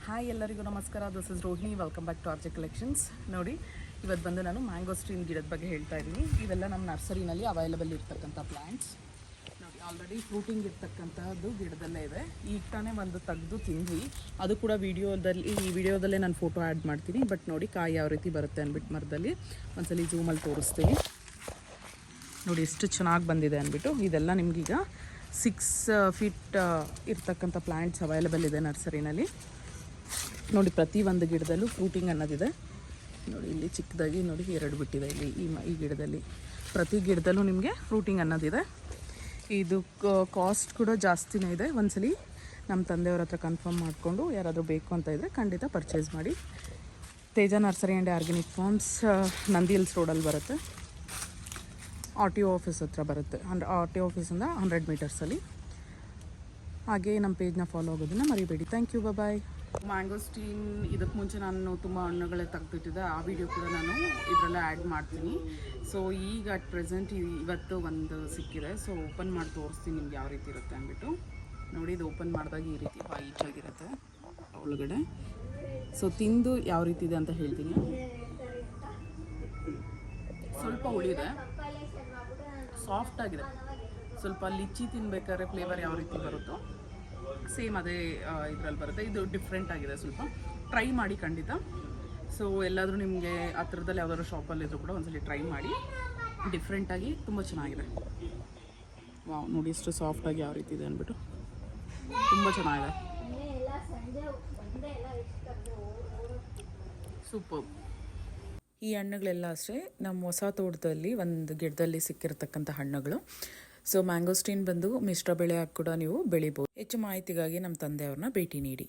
Hi ಎಲ್ಲರಿಗೂ ನಮಸ್ಕಾರ. This is Rohini. Welcome back to RJ collections. ನೋಡಿ, ಇವತ್ತು ಬಂದು ನಾನು ಮ್ಯಾಂಗೋಸ್ಟ್ರೀನ್ ಗಿಡದ ಬಗ್ಗೆ ಹೇಳ್ತಾ ಇದ್ದೀನಿ. ಇವೆಲ್ಲ ನಮ್ಮ ನರ್ಸರಿನಲ್ಲಿ ಅವೈಲೇಬಲ್ ಇರ್ತಕ್ಕಂಥ ಪ್ಲ್ಯಾಂಟ್ಸ್. ನೋಡಿ, ಆಲ್ರೆಡಿ ಫ್ರೂಟಿಂಗ್ ಇರ್ತಕ್ಕಂಥದ್ದು ಗಿಡದಲ್ಲೇ ಇದೆ. ಈಗ ತಾನೇ ಒಂದು ತೆಗೆದು ತಿಂದ್ವಿ. ಅದು ಕೂಡ ಈ ವಿಡಿಯೋದಲ್ಲೇ ನಾನು ಫೋಟೋ ಆ್ಯಡ್ ಮಾಡ್ತೀನಿ. ಬಟ್ ನೋಡಿ, ಕಾಯಿ ಯಾವ ರೀತಿ ಬರುತ್ತೆ ಅಂದ್ಬಿಟ್ಟು ಮರದಲ್ಲಿ ಒಂದ್ಸಲಿ ಝೂಮಲ್ಲಿ ತೋರಿಸ್ತೀನಿ. ನೋಡಿ ಎಷ್ಟು ಚೆನ್ನಾಗಿ ಬಂದಿದೆ ಅಂದ್ಬಿಟ್ಟು. ಇದೆಲ್ಲ ನಿಮಗೀಗ 6 ಫೀಟ್ ಇರ್ತಕ್ಕಂಥ ಪ್ಲ್ಯಾಂಟ್ಸ್ ಅವೈಲೇಬಲ್ ಇದೆ ನರ್ಸರಿನಲ್ಲಿ. ನೋಡಿ, ಪ್ರತಿ ಒಂದು ಗಿಡದಲ್ಲೂ ಫ್ರೂಟಿಂಗ್ ಅನ್ನೋದಿದೆ. ನೋಡಿ, ಇಲ್ಲಿ ಚಿಕ್ಕದಾಗಿ ನೋಡಿ 2 ಬಿಟ್ಟಿದೆ. ಇಲ್ಲಿ ಈ ಗಿಡದಲ್ಲಿ ಪ್ರತಿ ಗಿಡದಲ್ಲೂ ನಿಮಗೆ ಫ್ರೂಟಿಂಗ್ ಅನ್ನೋದಿದೆ. ಇದು ಕಾಸ್ಟ್ ಕೂಡ ಜಾಸ್ತಿನೇ ಇದೆ. ಒಂದ್ಸಲಿ ನಮ್ಮ ತಂದೆಯವ್ರ ಹತ್ರ ಕನ್ಫರ್ಮ್ ಮಾಡಿಕೊಂಡು ಯಾರಾದರೂ ಬೇಕು ಅಂತ ಇದ್ದರೆ ಖಂಡಿತ ಪರ್ಚೇಸ್ ಮಾಡಿ. Teja nursery and organic farms, Nandi hills ರೋಡಲ್ಲಿ ಬರುತ್ತೆ. RTO ಆಫೀಸ್ ಹತ್ರ ಬರುತ್ತೆ. RTO ಆಫೀಸಿಂದ 100 ಮೀಟರ್ಸಲ್ಲಿ. ಹಾಗೆ ನಮ್ಮ ಪೇಜ್ನ ಫಾಲೋ ಆಗೋದನ್ನು ಮರಿಬೇಡಿ. Thank you, bye. ಮ್ಯಾಂಗೋಸ್ಟೀನ್ ಇದಕ್ಕೆ ಮುಂಚೆ ನಾನು ತುಂಬ ಹಣ್ಣುಗಳೇ ತೆಗೆದಿಟ್ಟಿದ್ದೆ. ಆ ವಿಡಿಯೋ ಕೂಡ ನಾನು ಇದರಲ್ಲೇ ಆ್ಯಡ್ ಮಾಡ್ತೀನಿ. ಸೊ ಈಗ ಅಟ್ ಪ್ರೆಸೆಂಟ್ ಇವತ್ತು ಒಂದು ಸಿಕ್ಕಿದೆ. ಸೊ ಓಪನ್ ಮಾಡಿ ತೋರಿಸ್ತೀನಿ ನಿಮ್ಗೆ ಯಾವ ರೀತಿ ಇರುತ್ತೆ ಅಂದ್ಬಿಟ್ಟು. ನೋಡಿ, ಇದು ಓಪನ್ ಮಾಡಿದಾಗ ಈ ರೀತಿ ವೈಟಾಗಿರುತ್ತೆ ಒಳಗಡೆ. ಸೊ ತಿಂದು ಯಾವ ರೀತಿ ಇದೆ ಅಂತ ಹೇಳ್ತೀನಿ. ಸ್ವಲ್ಪ ಹುಳಿದೆ, ಸಾಫ್ಟ್ ಆಗಿದೆ. ಸ್ವಲ್ಪ ಲಿಚ್ಚಿ ತಿನ್ಬೇಕಾದ್ರೆ ಫ್ಲೇವರ್ ಯಾವ ರೀತಿ ಬರುತ್ತೋ ಸೇಮ್ ಅದೇ ಇದರಲ್ಲಿ ಬರುತ್ತೆ. ಇದು ಡಿಫ್ರೆಂಟ್ ಆಗಿದೆ. ಸ್ವಲ್ಪ ಟ್ರೈ ಮಾಡಿ ಖಂಡಿತ. ಸೊ ಎಲ್ಲಾದರೂ ನಿಮಗೆ ಹತ್ರದಲ್ಲಿ ಯಾವ್ದಾದ್ರು ಶಾಪಲ್ಲಿದ್ದರೂ ಕೂಡ ಒಂದ್ಸಲಿ ಟ್ರೈ ಮಾಡಿ. ಡಿಫ್ರೆಂಟಾಗಿ ತುಂಬ ಚೆನ್ನಾಗಿದೆ. ವಾವ್, ನೋಡಿ ಎಷ್ಟು ಸಾಫ್ಟಾಗಿ ಯಾವ ರೀತಿ ಇದೆ ಅಂದ್ಬಿಟ್ಟು. ತುಂಬ ಚೆನ್ನಾಗಿದೆ. ಸೂಪರ್. ಈ ಹಣ್ಣುಗಳೆಲ್ಲ ಅಷ್ಟೇ ನಮ್ಮ ಹೊಸ ತೋಟದಲ್ಲಿ ಒಂದು ಗಿಡದಲ್ಲಿ ಸಿಕ್ಕಿರತಕ್ಕಂಥ ಹಣ್ಣುಗಳು. ಸೊ ಮ್ಯಾಂಗೋಸ್ಟೀನ್ ಬಂದು ಮಿಶ್ರ ಬೆಳೆ ಕೂಡ ನೀವು ಬೆಳಿಬೋದು. ಹೆಚ್ಚು ಮಾಹಿತಿಗಾಗಿ ನಮ್ಮ ತಂದೆಯವ್ರನ್ನ ಭೇಟಿ ನೀಡಿ.